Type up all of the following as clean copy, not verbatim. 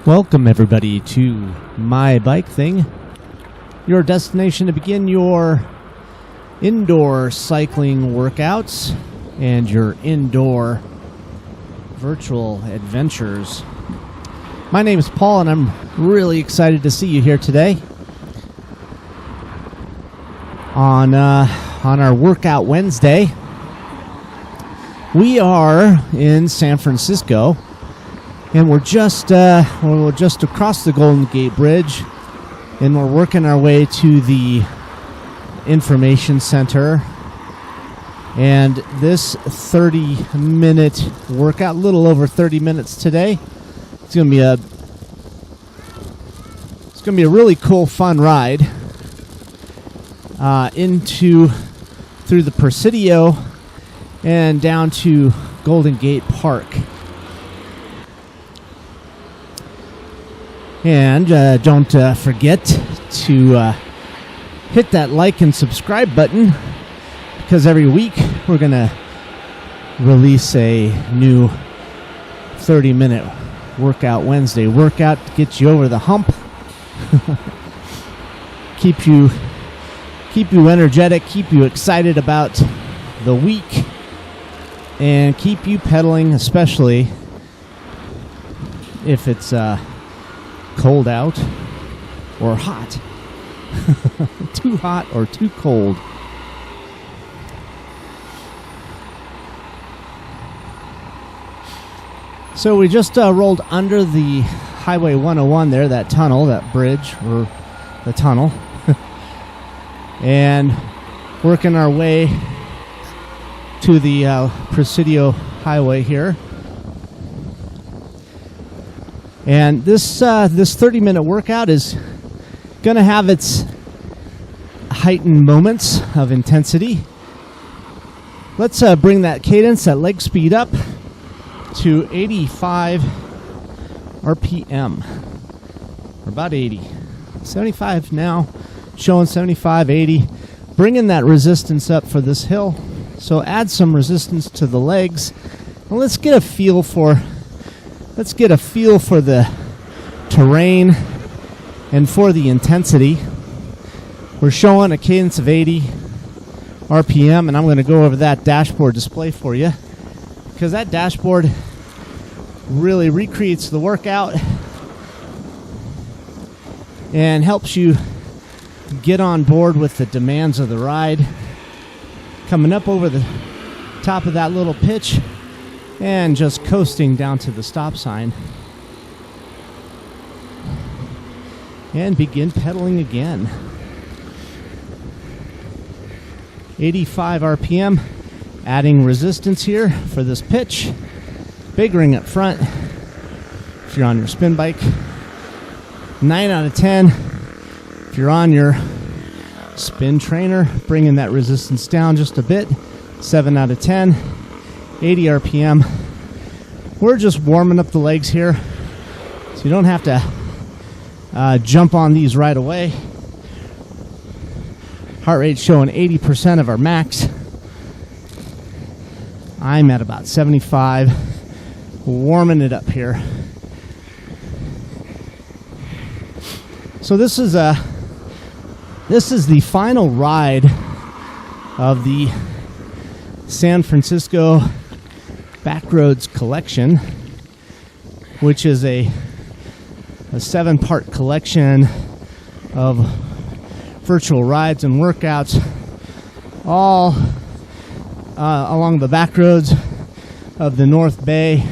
Welcome, everybody, to My Bike Thing, your destination to begin your indoor cycling workouts and your indoor virtual adventures. My name is Paul, and I'm really excited to see you here today on our Workout Wednesday. We are in San Francisco. And we're just across the Golden Gate Bridge, and we're working our way to the information center. And this 30-minute workout, a little over 30 minutes today, it's gonna be a really cool, fun ride through the Presidio and down to Golden Gate Park. And don't forget to hit that like and subscribe button, because every week we're going to release a new 30-minute Workout Wednesday workout to get you over the hump, keep you energetic, keep you excited about the week, and keep you pedaling, especially if it's cold out or hot. Too hot or too cold. So we just rolled under the Highway 101 there, that tunnel, that bridge, or the tunnel, and working our way to the Presidio Highway here. And this 30-minute workout is going to have its heightened moments of intensity. Let's bring that cadence, that leg speed up to 85 RPM, or about 80. 75 now, showing 75, 80. Bringing that resistance up for this hill. So add some resistance to the legs. And let's get a feel for the terrain and for the intensity. We're showing a cadence of 80 RPM, and I'm going to go over that dashboard display for you, because that dashboard really recreates the workout and helps you get on board with the demands of the ride. Coming up over the top of that little pitch and just coasting down to the stop sign. And begin pedaling again. 85 RPM. Adding resistance here for this pitch. Big ring up front if you're on your spin bike. 9 out of 10 if you're on your spin trainer. Bringing that resistance down just a bit. 7 out of 10. 80 RPM. We're just warming up the legs here, so you don't have to jump on these right away. Heart rate showing 80% of our max. I'm at about 75, warming it up here. So this is the final ride of the San Francisco Backroads Collection, which is a 7-part collection of virtual rides and workouts, all along the back roads of the North Bay,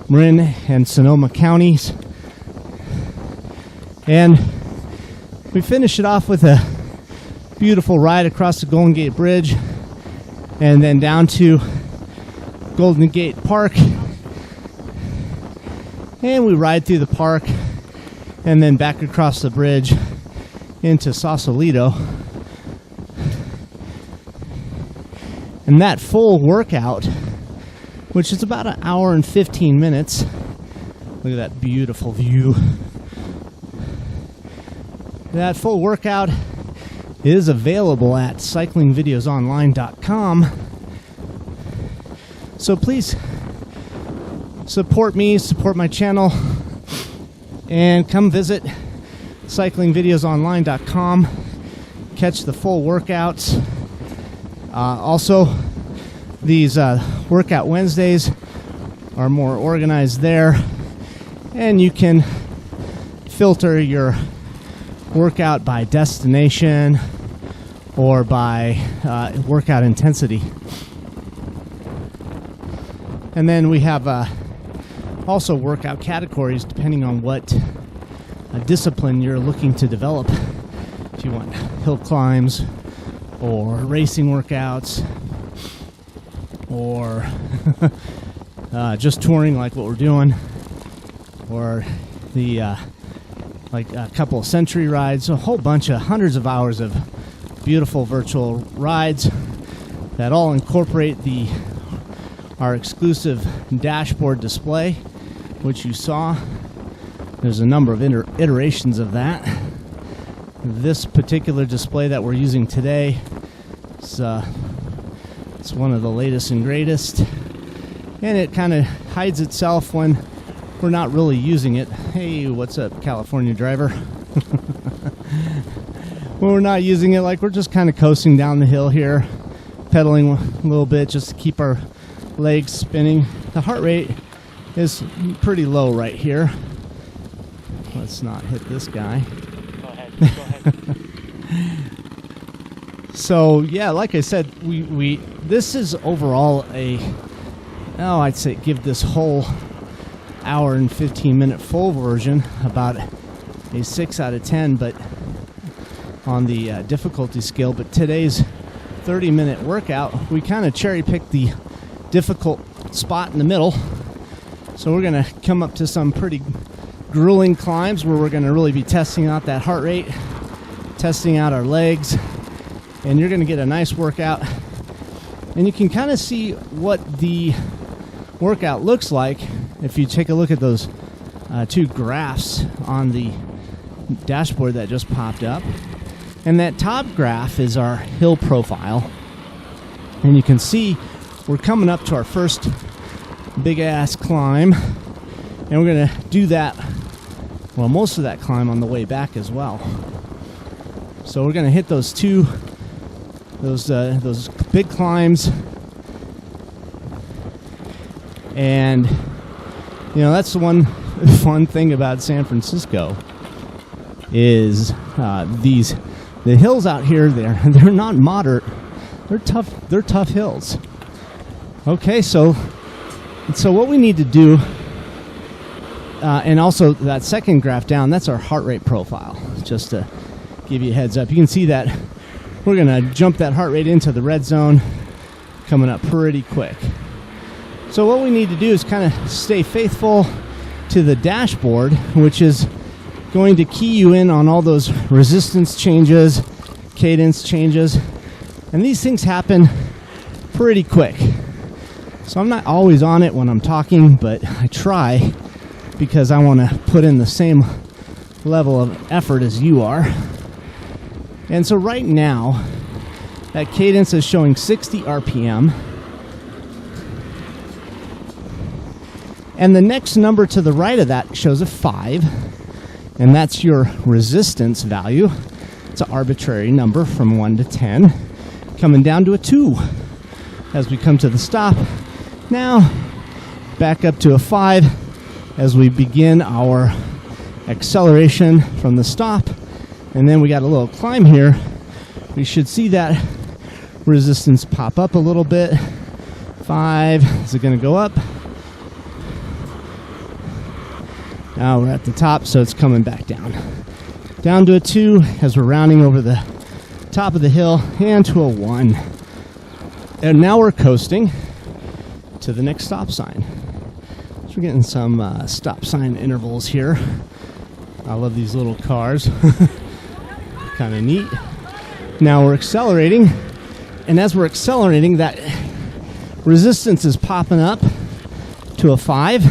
Marin, and Sonoma counties. And we finish it off with a beautiful ride across the Golden Gate Bridge and then down to Golden Gate Park, and we ride through the park and then back across the bridge into Sausalito. And that full workout, which is about an hour and 15 minutes, look at that beautiful view. That full workout is available at cyclingvideosonline.com. So please support me, support my channel, and come visit cyclingvideosonline.com. Catch the full workouts. Also, these workout Wednesdays are more organized there, and you can filter your workout by destination or by workout intensity. And then we have also workout categories depending on what discipline you're looking to develop. If you want hill climbs or racing workouts or just touring like what we're doing, or the like a couple of century rides, a whole bunch of hundreds of hours of beautiful virtual rides that all incorporate our exclusive dashboard display, which you saw. There's a number of iterations of that. This particular display that we're using today is it's one of the latest and greatest, and it kind of hides itself when we're not really using it. Hey, what's up, California driver? When we're not using it, like we're just kind of coasting down the hill here, pedaling a little bit just to keep our legs spinning. The heart rate is pretty low right here. Let's not hit this guy. Go ahead. So yeah, like I said, we this is overall I'd say give this whole hour and 15-minute full version about a 6 out of 10, but on the difficulty scale. But today's 30-minute workout, we kind of cherry-picked the difficult spot in the middle. So we're going to come up to some pretty grueling climbs where we're going to really be testing out that heart rate, testing out our legs, and you're going to get a nice workout. And you can kind of see what the workout looks like if you take a look at those two graphs on the dashboard that just popped up. And that top graph is our hill profile. And you can see we're coming up to our first big ass climb, and we're going to do that, well, most of that climb on the way back as well. So we're going to hit those big climbs, and you know, that's the one fun thing about San Francisco is the hills out here. They're not moderate. They're tough hills. Okay, so what we need to do, and also that second graph down, that's our heart rate profile. Just to give you a heads up, you can see that we're going to jump that heart rate into the red zone, coming up pretty quick. So what we need to do is kind of stay faithful to the dashboard, which is going to key you in on all those resistance changes, cadence changes, and these things happen pretty quick. So I'm not always on it when I'm talking, but I try because I want to put in the same level of effort as you are. And so right now, that cadence is showing 60 RPM. And the next number to the right of that shows a 5, and that's your resistance value. It's an arbitrary number from 1 to 10, coming down to a 2 as we come to the stop. Now, back up to a 5 as we begin our acceleration from the stop. And then we got a little climb here. We should see that resistance pop up a little bit. 5, is it going to go up? Now we're at the top, so it's coming back down. Down to a 2 as we're rounding over the top of the hill, and to a 1. And now we're coasting to the next stop sign. So we're getting some stop sign intervals here. I love these little cars. Kind of neat. Now we're accelerating And as we're accelerating, that resistance is popping up to a 5.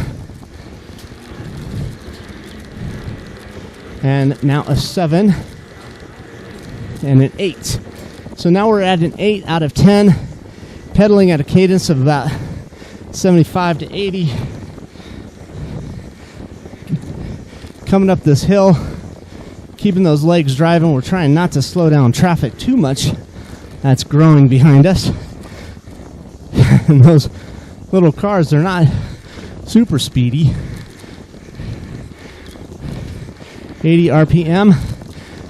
And now a 7. And an 8. So now we're at an 8 out of 10, pedaling at a cadence of about 75 to 80. Coming up this hill, keeping those legs driving. We're trying not to slow down traffic too much. That's growing behind us. And those little cars, they're not super speedy. 80 RPM,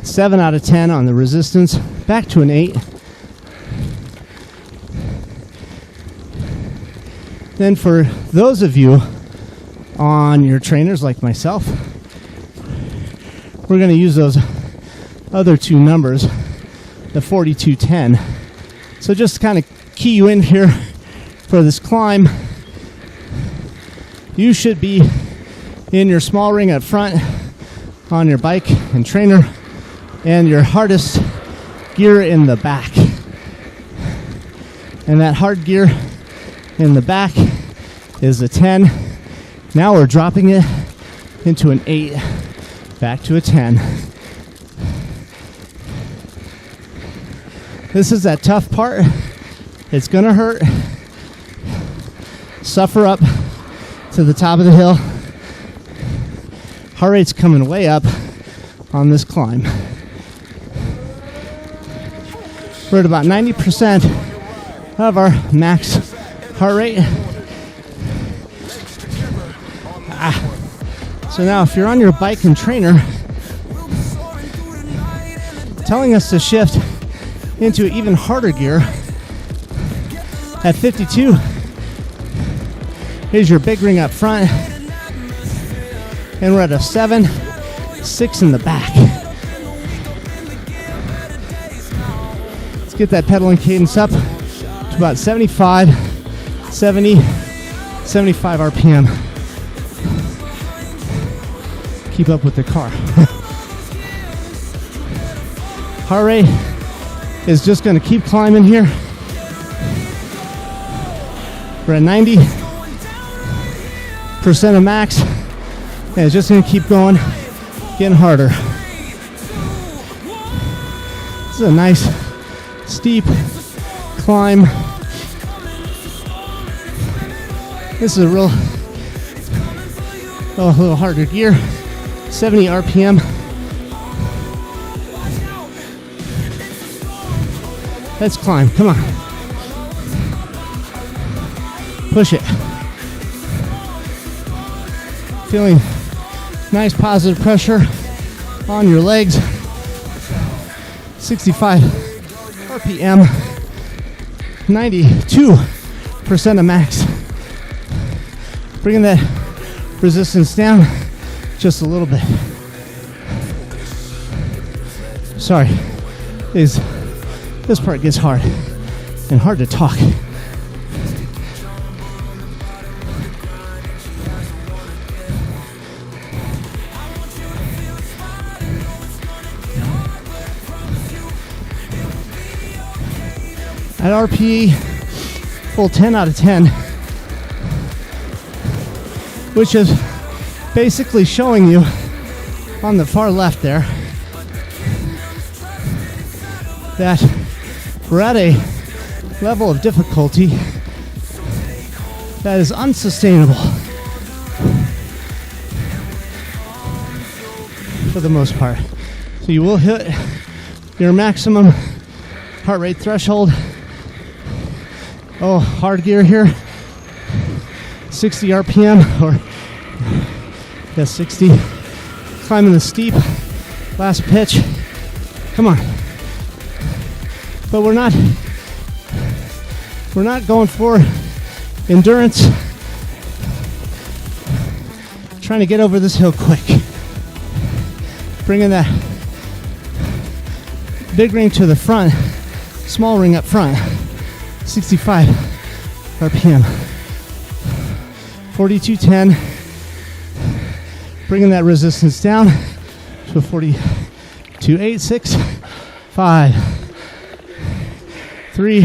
7 out of 10 on the resistance, back to an 8. Then for those of you on your trainers like myself, we're going to use those other two numbers, the 4210. So just to kind of key you in here for this climb, you should be in your small ring up front on your bike and trainer, and your hardest gear in the back. And that hard gear in the back is a 10. Now we're dropping it into an 8, back to a 10. This is that tough part. It's gonna hurt. Suffer up to the top of the hill. Heart rate's coming way up on this climb. We're at about 90% of our max heart rate. So now if you're on your bike and trainer, telling us to shift into even harder gear at 52. Here's your big ring up front. And we're at a 7, 6 in the back. Let's get that pedaling cadence up to about 75, 70, 75 RPM. Keep up with the car. Heart rate is just going to keep climbing here. We're at 90% of max. And it's just going to keep going, getting harder. This is a nice, steep climb. This is a little harder gear. 70 RPM. Let's climb, come on. Push it. Feeling nice positive pressure on your legs. 65 RPM, 92% of max. Bringing that resistance down just a little bit. Sorry, this part gets hard and hard to talk. At RPE, full 10 out of 10, which is basically showing you on the far left there that we're at a level of difficulty that is unsustainable for the most part. So you will hit your maximum heart rate threshold. Oh, hard gear here, 60 RPM, or yes, 60. Climbing the steep, last pitch. Come on. But we're not going for endurance. Trying to get over this hill quick. Bringing that big ring to the front, small ring up front. 65 RPM. 4210. Bringing that resistance down to a 42.86. 5, 3.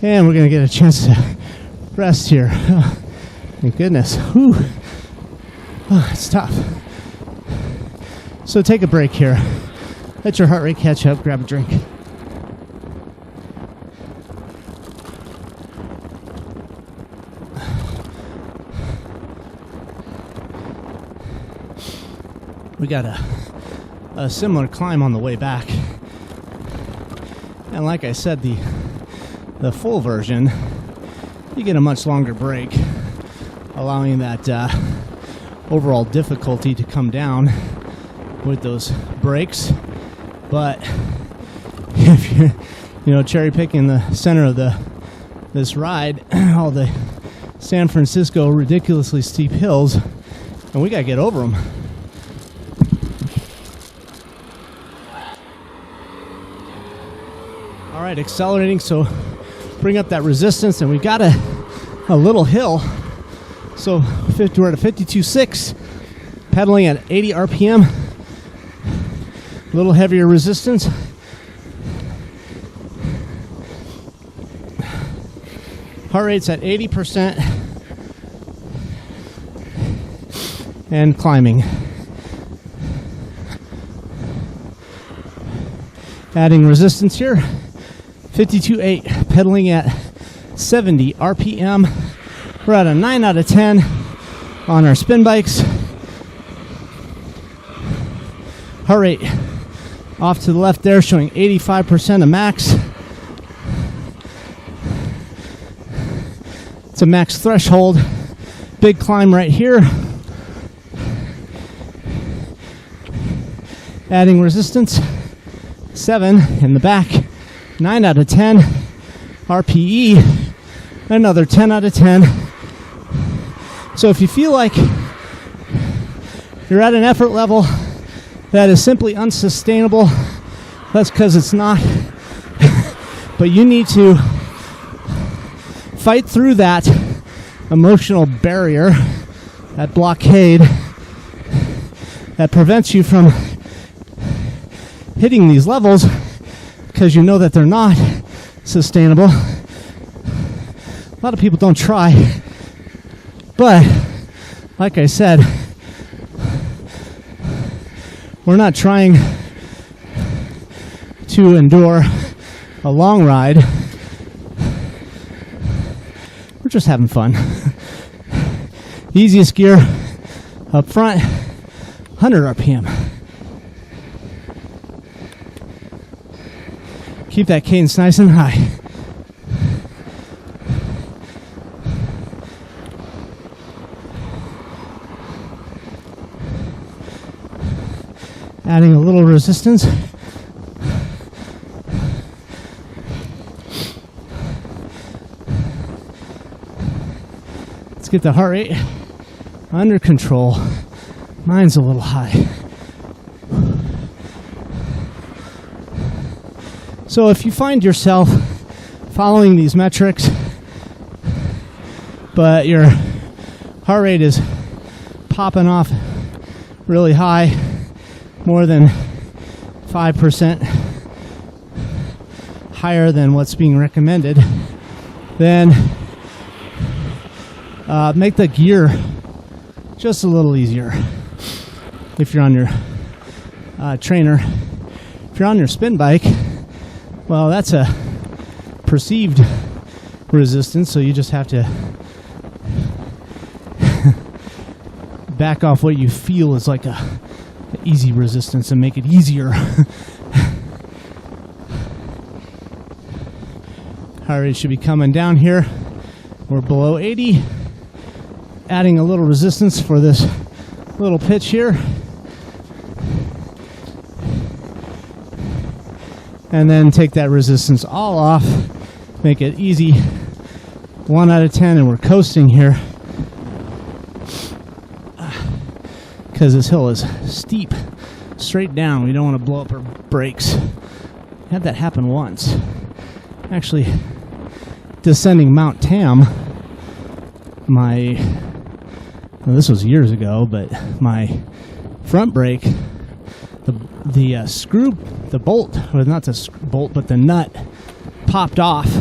And we're going to get a chance to rest here. Oh, thank goodness. Whew. Oh, it's tough. So take a break here. Let your heart rate catch up. Grab a drink. We got a similar climb on the way back. And like I said, the full version, you get a much longer break, allowing that overall difficulty to come down with those breaks. But if you're cherry picking the center of this ride, all the San Francisco ridiculously steep hills, and we gotta get over them. All right, accelerating, so bring up that resistance, and we got a little hill. So we're at a 52.6, pedaling at 80 RPM. A little heavier resistance. Heart rate's at 80% and climbing. Adding resistance here. 52.8, pedaling at 70 RPM. We're at a 9 out of 10 on our spin bikes. Heart rate off to the left there, showing 85% of max. It's a max threshold. Big climb right here. Adding resistance. 7 in the back. 9 out of 10. RPE. Another 10 out of 10. So if you feel like you're at an effort level that is simply unsustainable, that's because it's not. But you need to fight through that emotional barrier, that blockade that prevents you from hitting these levels because you know that they're not sustainable. A lot of people don't try. But, like I said, we're not trying to endure a long ride. We're just having fun. The easiest gear up front, 100 RPM. Keep that cadence nice and high. Adding a little resistance. Let's get the heart rate under control. Mine's a little high. So if you find yourself following these metrics, but your heart rate is popping off really high, more than 5% higher than what's being recommended, then make the gear just a little easier. If you're on your trainer, if you're on your spin bike, well, that's a perceived resistance, so you just have to back off what you feel is like a easy resistance and make it easier. Heart rate should be coming down here. We're below 80. Adding a little resistance for this little pitch here. And then take that resistance all off. Make it easy. 1 out of 10, and we're coasting here. Because this hill is steep, straight down. We don't want to blow up our brakes. Had that happen once. Actually, descending Mount Tam, well, this was years ago, but my front brake the screw, the bolt, or not the bolt, but the nut popped off,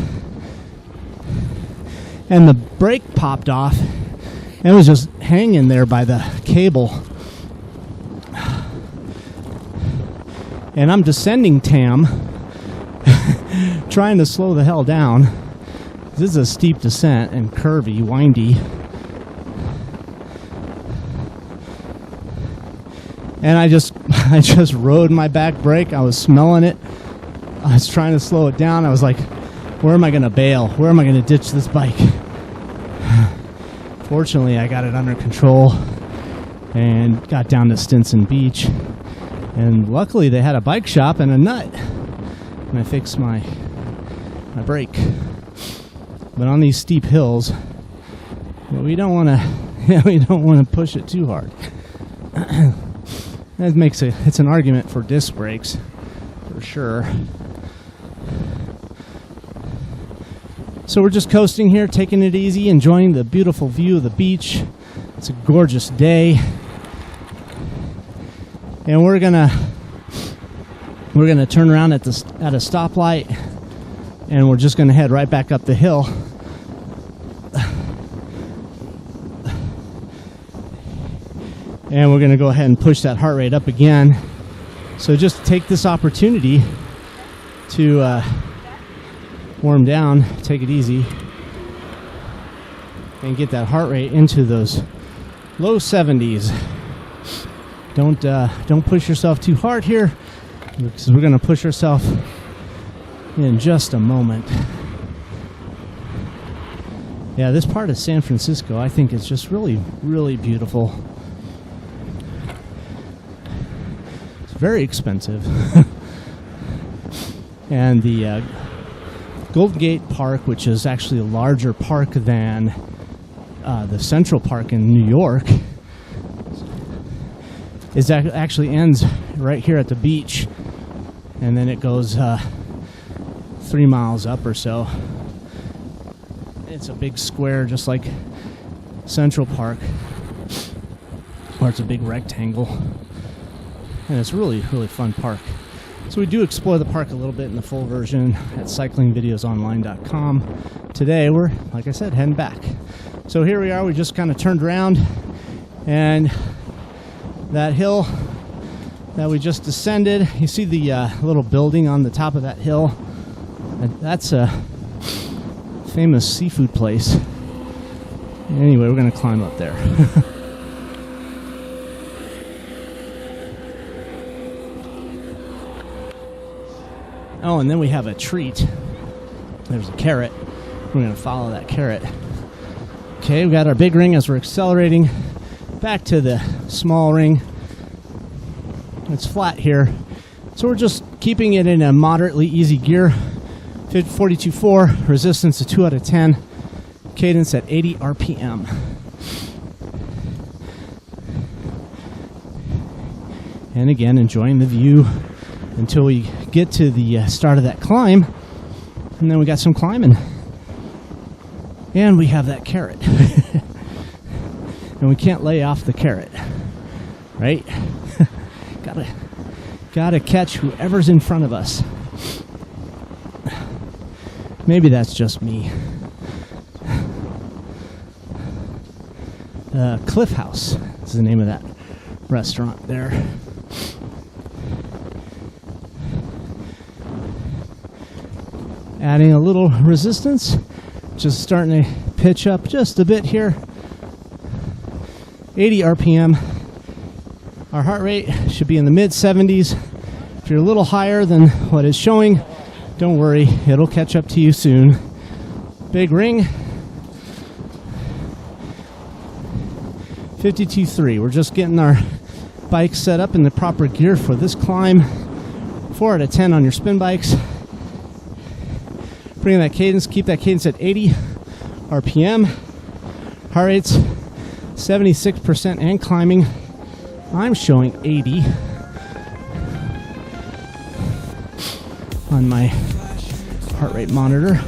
and the brake popped off, and it was just hanging there by the cable. And I'm descending Tam, trying to slow the hell down. This is a steep descent and curvy, windy. And I just rode my back brake. I was smelling it. I was trying to slow it down. I was like, where am I going to bail? Where am I going to ditch this bike? Fortunately, I got it under control and got down to Stinson Beach. And luckily, they had a bike shop and a nut. And I fixed my brake. But on these steep hills, we don't want to push it too hard. That it's an argument for disc brakes, for sure. So we're just coasting here, taking it easy, enjoying the beautiful view of the beach. It's a gorgeous day. And we're gonna turn around at a stoplight, and we're just gonna head right back up the hill. And we're gonna go ahead and push that heart rate up again. So just take this opportunity to warm down, take it easy, and get that heart rate into those low 70s. Don't push yourself too hard here, because we're going to push ourselves in just a moment. Yeah, this part of San Francisco, I think, is just really, really beautiful. It's very expensive. And the Golden Gate Park, which is actually a larger park than the Central Park in New York, actually ends right here at the beach, and then it goes 3 miles up or so. It's a big square, just like Central Park, or it's a big rectangle, and it's a really, really fun park. So we do explore the park a little bit in the full version at cyclingvideosonline.com. Today we're, like I said, heading back. So here we are. We just kind of turned around, and that hill that we just descended, you see the little building on the top of that hill? That's a famous seafood place. Anyway, we're going to climb up there. Oh, and then we have a treat. There's a carrot. We're going to follow that carrot. Okay, we got our big ring as we're accelerating back to the small ring. It's flat here, so we're just keeping it in a moderately easy gear. 42.4, resistance to 2 out of 10, cadence at 80 RPM. And again, enjoying the view until we get to the start of that climb, and then we got some climbing. And we have that carrot. And we can't lay off the carrot, right? Gotta catch whoever's in front of us. Maybe that's just me. Cliff House is the name of that restaurant there. Adding a little resistance, just starting to pitch up just a bit here. 80 RPM. Our heart rate should be in the mid 70s. If you're a little higher than what is showing, don't worry, it'll catch up to you soon. Big ring. 52.3. We're just getting our bike set up in the proper gear for this climb. 4 out of 10 on your spin bikes. Bring that cadence, keep that cadence at 80 RPM. Heart rate's 76% and climbing. I'm showing 80 on my heart rate monitor,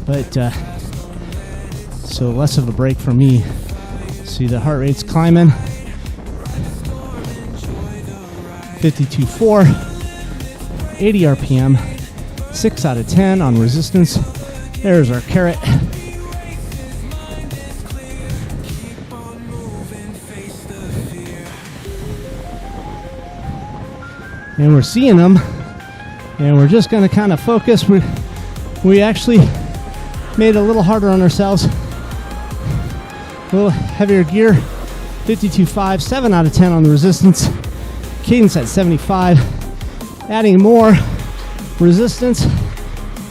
but so less of a break for me. See, the heart rate's climbing. 52.4, 80 RPM, 6 out of 10 on resistance. There's our carrot. And we're seeing them, and we're just going to kind of focus. We actually made it a little harder on ourselves. A little heavier gear, 52.5, 7 out of 10 on the resistance. Cadence at 75, adding more resistance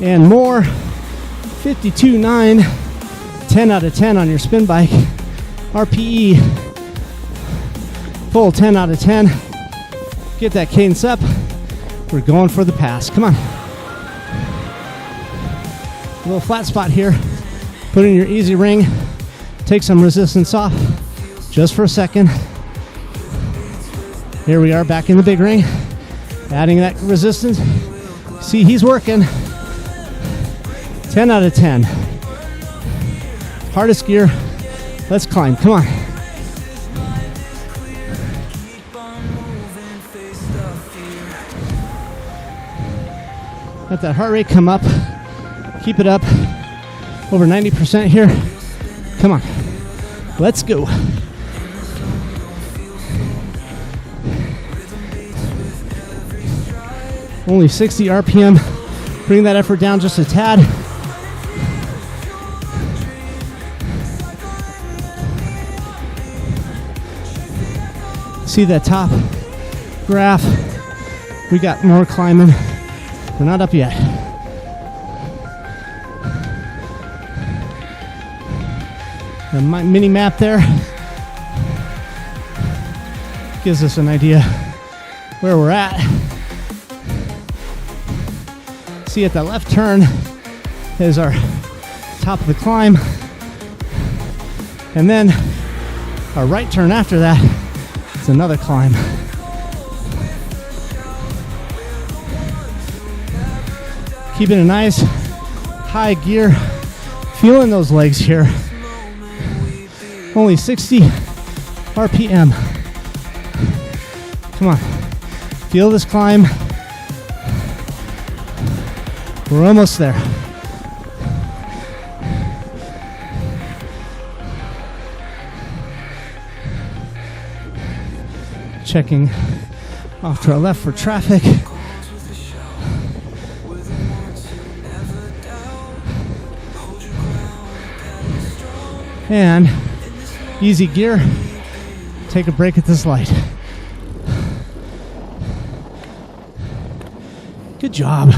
and more 52.9, 10 out of 10 on your spin bike. RPE, full 10 out of 10. Get that cadence up. We're going for the pass. Come on. A little flat spot here. Put in your easy ring. Take some resistance off just for a second. Here we are back in the big ring. Adding that resistance. See, he's working. 10 out of 10. Hardest gear. Let's climb. Come on. Let that heart rate come up. Keep it up. Over 90% here. Come on. Let's go. Only 60 RPM. Bring that effort down just a tad. See that top graph? We got more climbing. We're not up yet. The mini map there gives us an idea where we're at. See, at the left turn is our top of the climb, and then our right turn after that is another climb. Keeping a nice high gear, feeling those legs here. Only 60 RPM. Come on, feel this climb. We're almost there. Checking off to our left for traffic. And easy gear. Take a break at this light. Good job.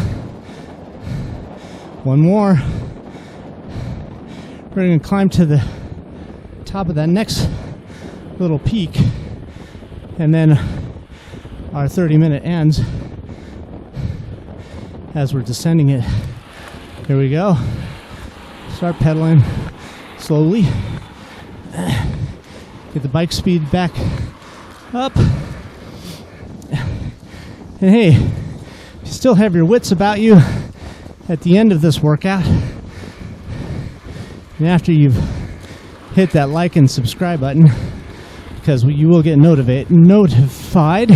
One more. We're going to climb to the top of that next little peak, and then our 30-minute ends as we're descending it. Here we go. Start pedaling slowly. Get the bike speed back up. And hey, if you still have your wits about you at the end of this workout, and after you've hit that like and subscribe button, because you will get notified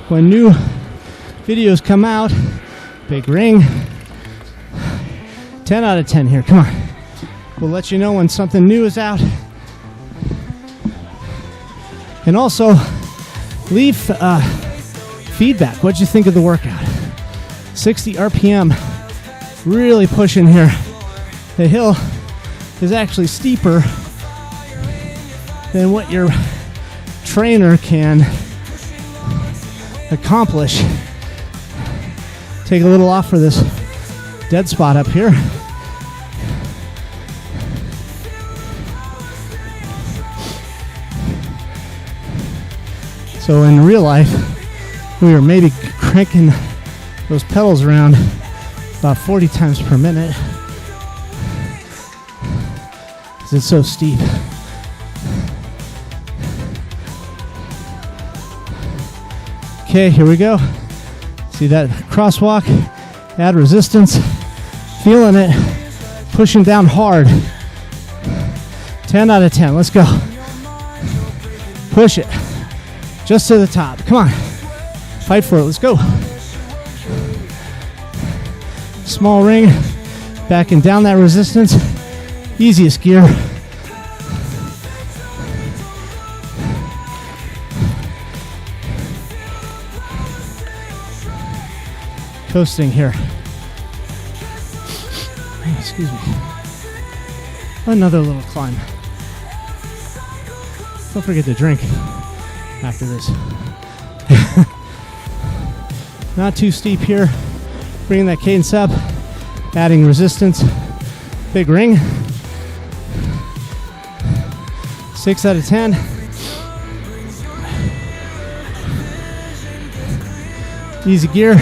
when new videos come out. Big ring. 10 out of 10 here. Come on. We'll let you know when something new is out. And also, leave feedback. What'd you think of the workout? 60 RPM. Really pushing here. The hill is actually steeper than what your trainer can accomplish. Take a little off for this dead spot up here. So in real life, we were maybe cranking those pedals around about 40 times per minute because it's so steep. Okay, here we go. See that crosswalk? Add resistance. Feeling it. Pushing down hard. 10 out of 10. Let's go. Push it. Just to the top. Come on. Fight for it. Let's go. Small ring. Backing down that resistance. Easiest gear. Coasting here. Excuse me. Another little climb. Don't forget to drink after this. Not too steep here. Bringing that cadence up. Adding resistance. Big ring. 6 out of 10. Easy gear.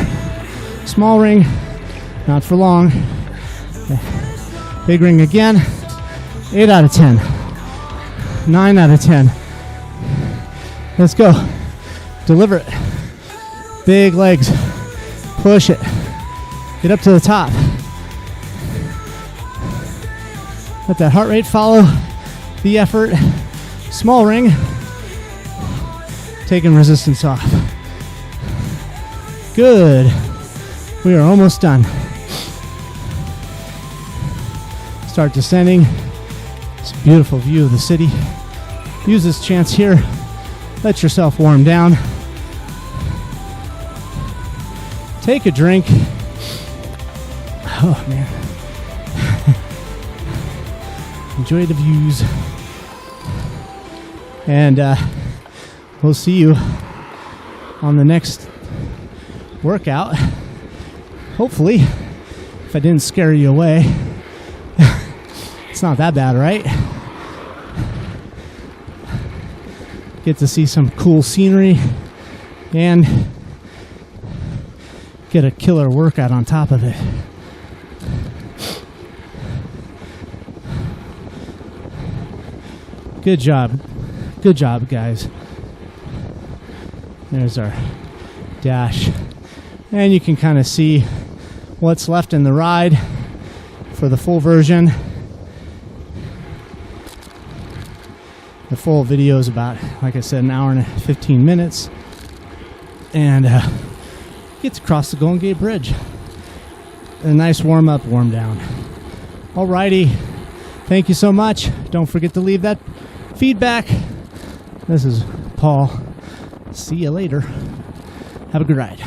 Small ring. Not for long. Big ring again. 8 out of 10. 9 out of 10. Let's go. Deliver it. Big legs. Push it. Get up to the top. Let that heart rate follow the effort. Small ring. Taking resistance off. Good. We are almost done. Start descending. It's a beautiful view of the city. Use this chance here. Let yourself warm down. Take a drink. Oh, man. Enjoy the views. And we'll see you on the next workout. Hopefully, if I didn't scare you away. It's not that bad, right? Get to see some cool scenery and get a killer workout on top of it. Good job. Good job, guys. There's our dash. And you can kind of see what's left in the ride for the full version. The full video is about, like I said, an hour and 15 minutes. And get to cross the Golden Gate Bridge. A nice warm up, warm down. Alrighty. Thank you so much. Don't forget to leave that feedback. This is Paul. See you later. Have a good ride.